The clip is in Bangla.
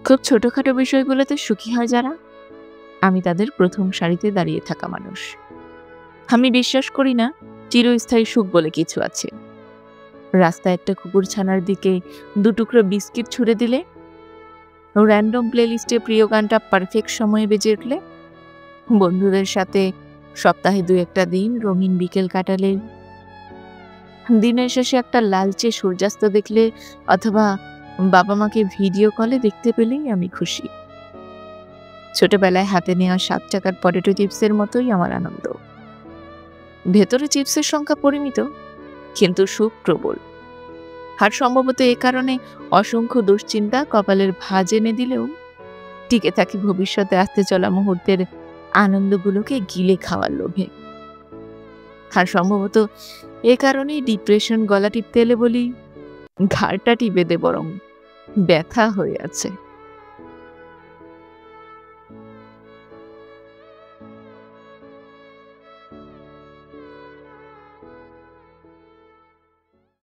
খুব ছোটখাটো বিষয়গুলোতে সুখী হয় যারা, আমি তাদের প্রথম সারিতে দাঁড়িয়ে থাকা মানুষ। আমি বিশ্বাস করি না চিরস্থায়ী সুখ বলে কিছু আছে। রাস্তায় একটা কুকুরছানার দিকে ২ টুকরো বিস্কিট ছুঁড়ে দিলে, র‍্যান্ডম প্লেলিস্টে প্রিয় গানটা পারফেক্ট সময়ে বেজে উঠলে, বন্ধুদের সাথে সপ্তাহে ২-১টা দিন রঙিন বিকেল কাটালে, দিনের শেষে একটা লালচে সূর্যাস্ত দেখলে অথবা বাবা-মাকে ভিডিও কলে দেখতে পেলেই আমি খুশি। ছোটবেলায় হাতে নেওয়া ৭ টাকার পটেটো চিপসের মতোই আমার আনন্দ। ভেতরে চিপসের সংখ্যা পরিমিত, কিন্তু সুখ প্রবল। আর সম্ভবত এ কারণে অসংখ্য দুশ্চিন্তা কপালের ভাঁজ এনে দিলেও টিকে থাকি ভবিষ্যতে আসতে চলা মুহূর্তের আনন্দগুলোকে গিলে খাওয়ার লোভে। আর সম্ভবত এ কারণেই ডিপ্রেশন গলা টিপতে এলে বলি, ঘাড়টা টিপে দে বরং, ব্যথা হয়ে আছে।